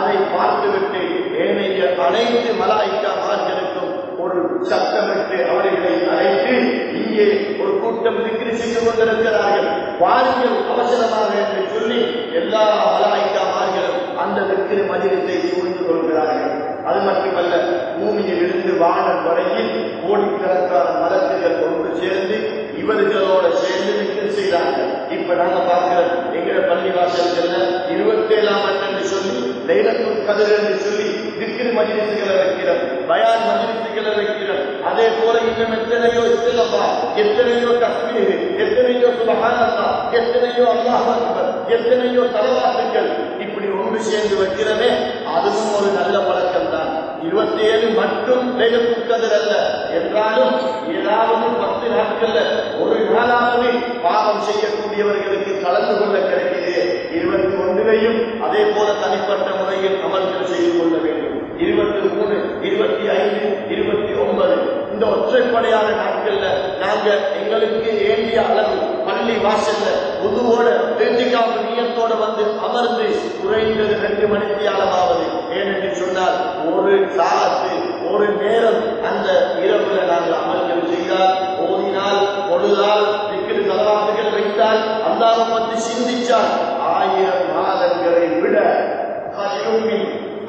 அதை பார்த்துவிட்டு ஏனைய அனைத்து மலாயிக்காமார்களுக்கும் ஒரு சத்தமிட்டு அவர்களை அழைத்து, இங்கே ஒரு கூட்டம் திக்ரு செய்து கொண்டிருக்கிறார்கள், வாருங்கள் அவசரமாக என்று சொல்லி எல்லா மலாயிக்காமார்களும் அந்த திக்ரு மஜ்லிஸை சூழ்ந்து கொள்கிறார்கள். அது மட்டுமல்ல, பூமியில் இருந்து வானம் வரையில் கோடிக்கணக்கான மலக்குகள் ஒன்று சேர்ந்து இவர்களோட சேர்ந்து திக்ரு செய்தார்கள். இப்ப நாங்க பார்க்கிறோம், எங்கிற பள்ளிவாசல்கள்ல 27ஆம் என்று சொல்லி, லைலத்துல் கத்ர் என்று சொல்லி திக்ரு மஜ்லிஸ்களை வைக்கிறோம், பயான் மஜ்லிஸ்களை வைக்கிறோம். அதே போல இன்னும் எத்தனையோ இஸ்திக்ஃபார், எத்தனையோ தக்பீர், எத்தனையோ சுப்ஹானல்லாஹ், எத்தனையோ அல்லாஹ் அக்பர், எத்தனையோ ஸலவாத்துக்கள் இப்படி ஒன்று சேர்ந்து வைக்கிறதே, அதுவும் ஒரு நல்ல பழக்கம் தான். 27 மட்டும் லைலத்துல் கத்ர் அல்ல என்றாலும் ஏதாவது 10 நாட்கள்ல ஒரு நாளாவது பாவம் செய்யக்கூடியவர்களுக்கு கலந்து கொள்ள கிடைக்கிறது. 21 அதே போல தனிப்பட்ட முறையில் அமல்கள் செய்து கொள்ள வேண்டும். 23, 25, 29 இந்த ஒற்றைப்படையான நாட்கள்ல நாங்க எங்களுக்கு ஏண்டிய அளவு பள்ளி வாசல்ல உதுவோட இத்திகாஃப் நியத்தோட வந்து அமர்ந்து குறைந்தது 2 மணித்தியாலமாவது, ஏனென்று சொன்னால் ஒரு சாத்து ஒரு நேரம் அந்த இரவுல நாங்கள் அமல்கள் செய்தால், ஓதினால், பொழுதால், திக்ரு ஸலவாத்துகள் வைத்தால், அல்லாஹ்வை பற்றி சிந்திச்சால் 1000 மாதங்களை விட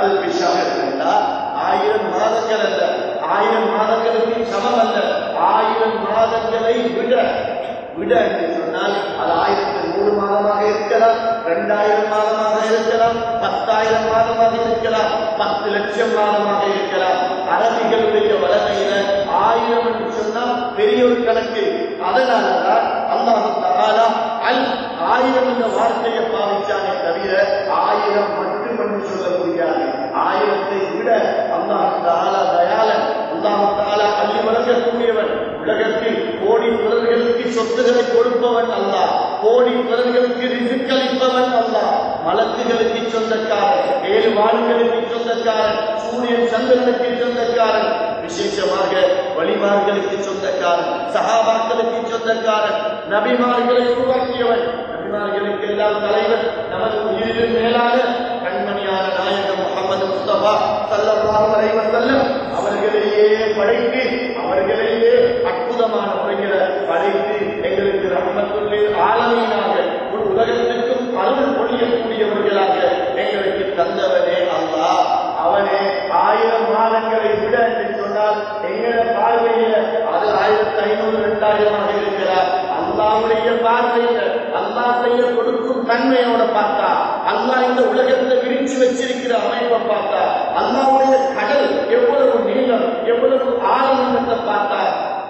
அல்பி ஷஹர் என்றால் 1000 மாதங்கள் அல்ல, 1000 மாதங்களுக்கு சமம் அல்ல, 1000 மாதங்களை விட என்று சொன்னால் அது 1100 மாதமாக இருக்கலாம், 2000 மாதமாக இருக்கலாம், 10,000 மாதமாக இருக்கலாம், 10 லட்சம் மாதமாக இருக்கலாம். அரபிகளுடைய வளமையில 1000 என்று சொன்னால் பெரிய ஒரு கணக்கு. அதனாலதான் அல்லாஹ் தஆலா 1000 என்ற வார்த்தையை பாவிச்சானே தவிர 1000 மட்டும் என்று சொல்ல முடியாது. 1000-ஐ விட அல்லாஹ் தஆலா தயாளன், அல்லாஹ் தஆலா அள்ளி வழங்கக்கூடியவன். உலகத்தில் கோடி பிறர்களுக்கு சொத்துக்களை கொடுப்பவன் அல்லாஹ், கோடி பிறர்களுக்கு ரிஸ்க் அளிப்பவன் அல்லாஹ், மலக்குகளுக்கு சொந்தக்காரன், 7 வான்களுக்கு சொந்தக்காரன், சூரியன் சந்திரனுக்கு சொந்தக்காரன், விசேஷமாக வலிமார்களுக்கு சொந்தக்காரன், சஹாபாக்களுக்கு சொந்தக்காரன், நபிமார்களை உருவாக்கியவன், நபிமார்களுக்கு எல்லாம் தலைவர், நமது உயிரிலும் மேலான கண்மணியான நாயகம் முஹம்மது முஸ்தபா ஸல்லல்லாஹு அலைஹி வஸல்லம் அவர்களையே படைத்து, அவர்களையே அற்புதமான முறையில படைத்து எங்களுக்கு ரஹ்மத்துல் லில் ஆலமீனாக ஒரு உலகத்திற்கும் அருள் பொழியக்கூடியவர்களாக எங்களுக்கு தந்தவனே அல்லாஹ். அவனே 1000 மாதங்களை விட என்று சொன்னால் எங்கள பார்வையில அது 1500, 2000 இருக்கிறார். அல்லாஹ்வுடைய பார்வையில அல்லாஹ் செய்ய கொடுக்கும் தன்மையோட பார்த்தா, அல்லாஹ் இந்த உலகத்தை விரிச்சு வச்சிருக்கிற அமைப்பை பார்த்தா, அல்லாஹ்வுடைய கடல் எவ்வளவு நீளம், எவ்வளவு ஆழம் என்பதை பார்த்தா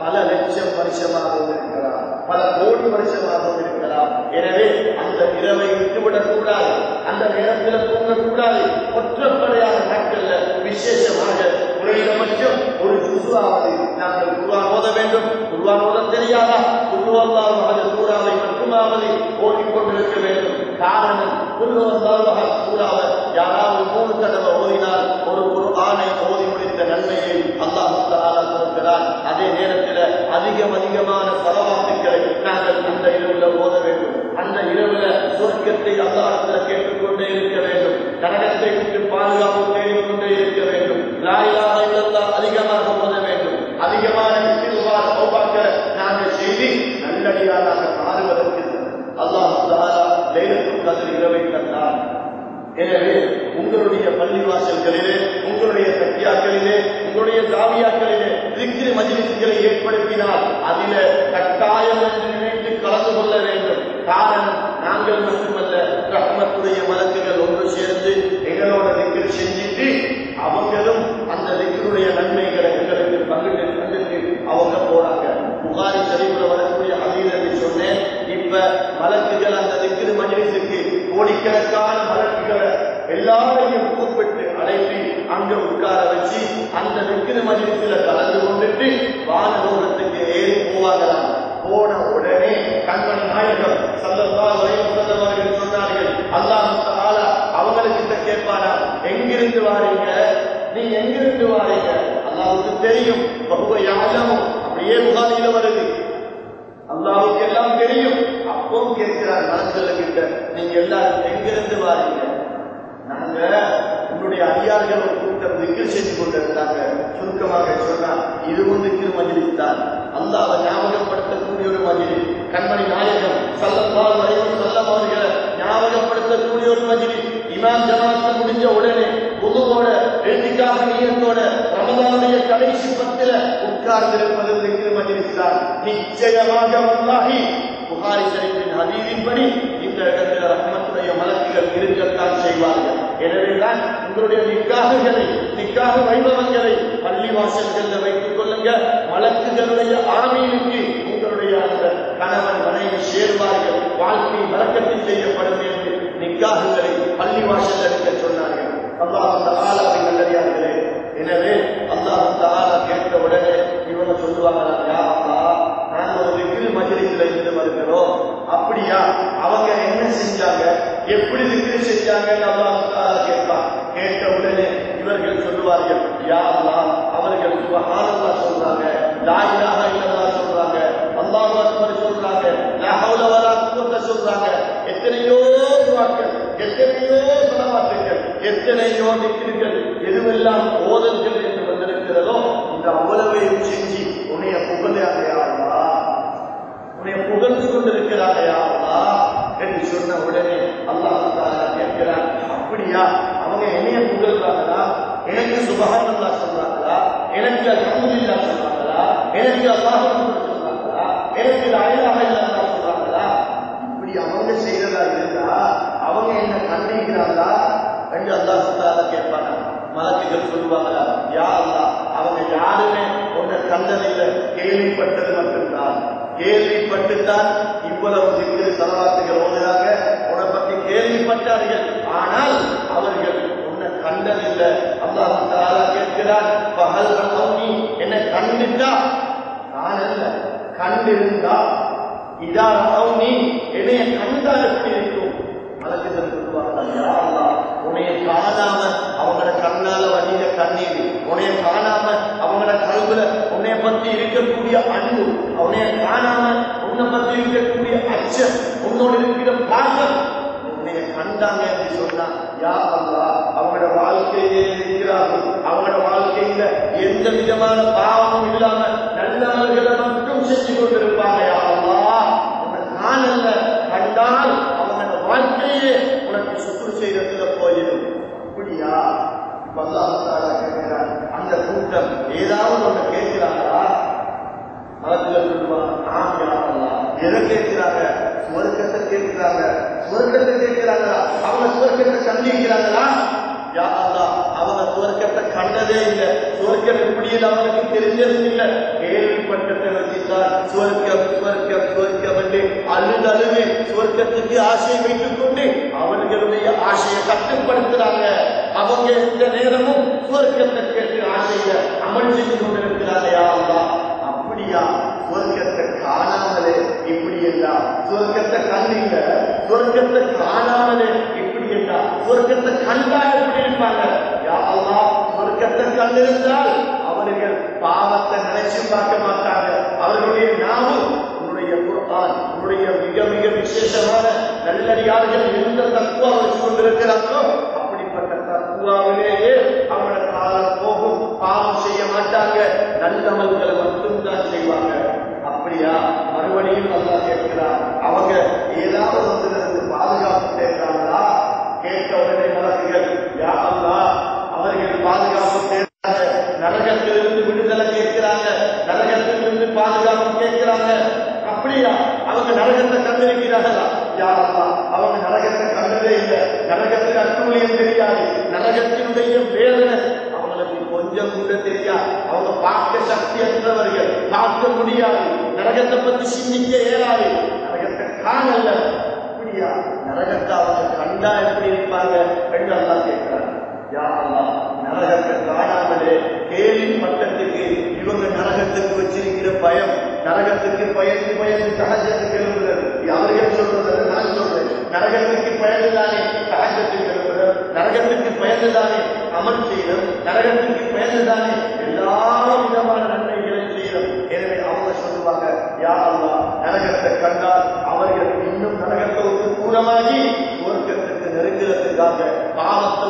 பல லட்சம் வருஷமாகவும் இருக்கலாம், பல கோடி வருஷமாகவும் இருக்கலாம். எனவே அந்த இரவை விட்டுவிடக் கூடாது, அந்த நேரத்தில் தூங்கக்கூடாது. ஒற்றப்படையான நாட்கள்ல விசேஷமாக குறைந்தபட்சம் ஒரு ஜுஸாவது நாங்கள் குர்ஆன் ஓத வேண்டும். குர்ஆன் ஓத தெரியாதா? குல் அல்லாஹு அஹத் சூராவை மட்டுமாவது ஓதிக்கொண்டிருக்க வேண்டும். காரணம், குல் அல்லாஹு அஹத் சூராவை யாராவது 3 தடவை ஓதினால் ஒரு குர்ஆனை ஓதி முடித்த நன்மையை அல்லாஹ் தஆலா கொடுக்கிறார். அதே நேரத்தில் அதிகமான ஸலவாத்துக்களை நாங்கள் அந்த இரவுல ஓத வேண்டும். அந்த இரவுல சொர்க்கத்தை அல்லாஹ்விடத்தில் கேட்டுக்கொண்டே இருக்க வேண்டும். நரகத்தை விட்டு பாதுகாப்பு தேடிக்கொண்டே இருக்க வேண்டும். லா இலாஹா இல்லல்லாஹ் அதிகமாக ஓத வேண்டும். அதிகமான இஸ்திக்ஃபார் தௌபாக்களை நாங்கள் செய்து நல்லடியாராக மாறுவதற்கு அல்லாஹ் தஆலா லைலத்துல் கத்ர் இரவை தந்தார். எனவே உங்களுடைய பள்ளிவாசல்களிலே, உங்களுடைய தக்கியாக்களிலே, உங்களுடைய தாவியாக்களிலே திக்ரு மஜ்லிஸ்களை ஏற்படுத்தினால் அதில கட்டாயம் என்று நினைத்து கலந்து கொள்ள வேண்டும். காரணம், நாங்கள் மட்டுமல்ல, ரஹ்மத்துடைய மலக்குகள் ஒன்று சேர்ந்து எங்களோட திக்ரு செஞ்சுட்டு அவங்களும் அந்த திக்ருடைய நன்மைகளை எங்களுக்கு பங்கிட்டு அவங்க போறாங்க. புகாரி ஷரீஃப்ல வரக்கூடிய ஹதீஸ் என்று சொன்னேன். இப்ப மலக்குகள் அந்த திக்ரு மஜ்லிஸுக்கு கோடிக்கணக்கான மலக்குகளை எல்லாரையும் கூப்பிட்டு அழைத்து அங்க உட்கார வச்சு அந்த திக்ரு மஜ்லிஸ்ல கலந்து கொண்டுட்டு வானலோகத்துக்கு ஏறி போவாங்களாம். போன உடனே கண்மணி நாயகம் ஸல்லல்லாஹு அலைஹி வஸல்லம் அவர்கள் சொன்னார்கள், அல்லாஹ் தஆலா அவங்களுக்கு கேட்பானா, எங்கிருந்து வாரீங்க, நீ எங்கிருந்து வாரீங்க? அல்லாஹ்வுக்கு தெரியும். வஹுவ யஅலமு, அப்படியே புகாரில வருது, அல்லாஹ்வுக்கு எல்லாம் தெரியும். அப்பவும் கேட்கிறார் மலக்குகள் கிட்ட, நீங்க எல்லாரும் எங்கிருந்து வாரீங்க? நாங்க திக்ர் செஞ்சு கொண்டிருந்தாங்க. சுருக்கமாக சொன்னால் இதுவும் திக்ர் மஜ்லிஸ் தான். அல்லாஹ்வை ஞாபகப்படுத்தக்கூடிய ஒரு மஜ்லிஸ். கண்மணி நாயகம் ஸல்லல்லாஹு அலைஹி வஸல்லம் அவர்களை ஞாபகப்படுத்தக்கூடிய ஒரு மஜ்லிஸ். இமாம் ஜமாத் முடிஞ்ச உடனே வுதுவோட இத்திகாஃப் நியத்தோட ரமதானுடைய கடைசி பத்தில உட்கார்ந்திருப்பது திக்ர் மஜ்லிஸ் தான். நிச்சயமாக வல்லாஹி புகாரி ஷரீஃபின் ஹதீஸின்படி இந்த இடத்தில் ரஹ்மத்துடைய மலக்குகள் இருக்கத்தான் செய்வார்கள். எனவேதான் உங்களுடைய நிக்காஹ் வைபவங்களை பள்ளி வாசல்களில் வைத்துக் கொள்ளுங்க. மலக்குகளுடைய ஆமீனுக்கு உங்களுடைய அந்த கணவன் மனைவி சேர்வார்கள், வாழ்க்கை வழக்கத்தில் செய்யப்படும் என்று நிக்காஹுகளை பள்ளி வாசல் இருக்க சொன்னார்கள். அல்லாஹ் தஆலாவை நல்லடியார்களே, எனவே அல்லாஹ் தஆலா கேட்ட உடனே இவங்க சொல்லுவாங்க, யா அல்லாஹ் நாங்கள் ஒரு திக்ர் மஜ்லிஸ்ல இருந்து வருகிறோம். அப்படியா? அவங்க என்ன செஞ்சாங்க, எப்படி திக்ர் செஞ்சாங்கன்னு அல்லாஹ் தஆலா கேட்பான். கேட்ட உடனே இவர்கள் சொல்லுவார்கள், யா அல்லாஹ் அவர்கள் சுப்ஹானல்லாஹ் சொல்றாங்க, லா இலாஹ இல்லல்லாஹ் சொல்றாங்க, அல்லாஹு அக்பர் சொல்றாங்க, லா ஹவுல வலா குவத்த சொல்றாங்க. எத்தனையோ துஆக்கள், எத்தனையோ ஸலவாத்துகள், எத்தனையோ திக்ர்கள், எதுவெல்லாம் ஓதல்கள் என்று வந்திருக்கிறதோ இந்த அவ்வளவையும் செஞ்சு உன்னைய புகழாக யா அல்லாஹ், உன்னைய புகழ்ந்து கொண்டிருக்கிறாங்க யா அல்லாஹ் என்று சொன்ன உடனே அல்லாஹ் தஆலா கேட்கிறான், அப்படியா அவங்க என்னைய புகழ்றாங்களா, எனக்கு சுப்ஹானல்லாஹ் சொல்றாங்களா, எனக்கு அல்ஹம்துலில்லாஹ் சொல்றாங்களா, எனக்கு அல்லாஹு அக்பர் சொல்றாங்களா, எனக்கு லா இலாஹ இல்லல்லாஹ் சொல்றாங்களா? இப்படி அவங்க செய்யறதா இருந்தா அவங்க என்ன கண்டிக்கிறாங்களா என்று அல்லாஹ் தஆலா கேட்பாங்க. மலக்குகள் சொல்லுவாங்களா, யா அல்லாஹ் அவங்க யாருமே உன்னை கண்டதில்லை, கேள்விப்பட்டது மட்டும்தான். கேள்விப்பட்டுத்தான் இவ்வளவு திக்ர் ஸலவாத்துகள் ஓதுறாங்க, உன்னை பற்றி கேள்விப்பட்டார்கள், ஆனால் அவர்கள் உன்னை கண்டதில்லை. அல்லாஹ் தஆலா கேட்கிறார், ஃபஹல் ரஅவுனி, என்னை கண்டுட்டா? காணல, கண்டிருந்தா இதா ரஅவுனி, என்னைய கண்டா எப்படி இருக்கும்? மலக்குகள் சொல்லுவாங்க, யா அல்லாஹ் உன்னைய காணாம அவங்களோட கண்ணால வடிகிற கண்ணீர், உன்னைய காணாம அவங்களோட கல்வில உன்னைய பத்தி இருக்கக்கூடிய அன்பு, உன்னைய காணாம உன்னை பத்தி இருக்கக்கூடிய அச்சம், உன்னோடு இருக்கிற பாசம், உன்னைய கண்டாங்க என்று சொன்னா யா அல்லாஹ் அவங்களோட வாழ்க்கையே இருக்கிறார்கள், அவங்களோட வாழ்க்கையில எந்த விதமான பாவமும் இல்லாம நல்லவர்களை மட்டும் செஞ்சு கொண்டிருப்பாங்க. யா அல்லாஹ் உன்னை காணல, கண்டால் அவங்களோட வாழ்க்கையே உனக்கு சுக்குர் செய்யறதுல போயிடும். அப்படியா? அல்லாஹ் தஆலா கேட்கிறார், அந்த கூட்டம் ஏதாவது ஒண்ணு கேட்கிறாங்களா? மலக்குகள் சொல்லுவாங்க, ஆம் யா அல்லாஹ். எதை கேட்கிறாங்க? சுவர்க்கத்தை கேட்கிறாங்க. சுவர்க்கத்தை கேட்கிறாங்களா? அவங்க சுவர்க்கத்தை கண்டிக்கிறாங்களா? யா அல்லாஹ் அவங்க சுவர்க்கத்தை கண்டதே இல்லை, சுவர்க்கம் எப்படி அவங்களுக்கு தெரிஞ்சதும் இல்லை, கேள்விப்பட்டதை வச்சுதான் சுவர்க்கம் சுவர்க்கம் சுவர்க்கம் என்று அழுது சுவர்க்கத்துக்கு ஆசையை வைத்துக் கொண்டு அவர்களுடைய ஆசையை கட்டுப்படுத்துறாங்க. அவங்க எந்த நேரமும் சுவர்க்கத்தை கேட்டு ஆசையில அமல் செய்து கொண்டிருக்கிறாங்க. யா அல்லாஹ் அப்படியா? சுவர்க்கத்தை காணாமலே இப்படி என்றால், சுவர்க்கத்தை கண்டில்ல, சுவர்க்கத்தை காணாமலே இப்படி என்றால், சுவர்க்கத்தை கண்டா எப்படி இருப்பாங்க? யா அல்லாஹ் சுவர்க்கத்தை கண்டிருந்தால் அவர்கள் பாவத்தை நினைச்சு பார்க்க மாட்டாங்க. அவர்களுடைய நாமும் உன்னுடைய குர்ஆன், உன்னுடைய மிக மிக விசேஷமான நல்லடியார்கள் எந்த தக்குவா வச்சு கொண்டிருக்கிறார்களோ அப்படிப்பட்ட தக்குவாவிலேயே அவங்களோட காலம் போகும், பாவம் செய்ய மாட்டாங்க, நல்லமல்களை மட்டும்தான் செய்வாங்க. அப்படியா? மறுபடியும் அல்லாஹ் கேட்கிறார், அவங்க ஏதாவது ஒன்றிலிருந்து பாதுகாப்பு தேடுறாங்களா? கேட்ட உடனே மலக்குகள், யா அல்லாஹ் அவர்கள் பாதுகாப்பு தேடுறாங்க, நரகத்திலிருந்து விடுதலை கேட்கிறாங்க, நரகத்திலிருந்து பாதுகாப்பு கேட்கிறாங்க. அப்படியா? அவங்க நரகத்தை கண்டிருக்கிறார்களா? யா அல்லாஹ் அவங்க நரகத்தை கண்டதே இல்லை, நரகத்தில் அட்டூழியம் தெரியாது, நரகத்தினுடைய வேதனை அவங்களுக்கு கொஞ்சம் கூட தெரியாது, அவங்க பார்க்க சக்தி அற்றவர்கள், பார்க்க முடியாது, நரகத்தை பத்தி சிந்திக்க இயலாது, நரகத்தை காணல. அப்படியா? நரகத்தை அவங்க கண்டா எப்படி இருப்பாங்க என்று அல்லாஹ் கேட்கிறாங்க. யா அல்லாஹ் நரகத்தை காணாமலே கேள்விப்பட்டதுக்கு இவங்க நரகத்துக்கு வச்சிருக்கிற பயம், நரகத்துக்கு பயந்து பயந்து தஹஜ்ஜுக்கு எழுப்புறது, அவர்கள் சொல்றது நான் சொல்றேன், நரகத்துக்கு பயந்துதானே தஹஜ்ஜுக்கு எழுப்புறது, நரகத்துக்கு பயந்துதானே அமல் செய்யணும், நரகத்துக்கு பயந்துதானே எல்லா விதமான நன்மைகளை செய்யணும். எனவே அவங்க சொல்லுவாங்க, யா அல்லாஹ் நரகத்தை கண்டால் அவர்கள் இன்னும் நரகத்தை தூரமாகி சுவர்க்கத்துக்கு நெருங்குறதுக்காக பாவத்தை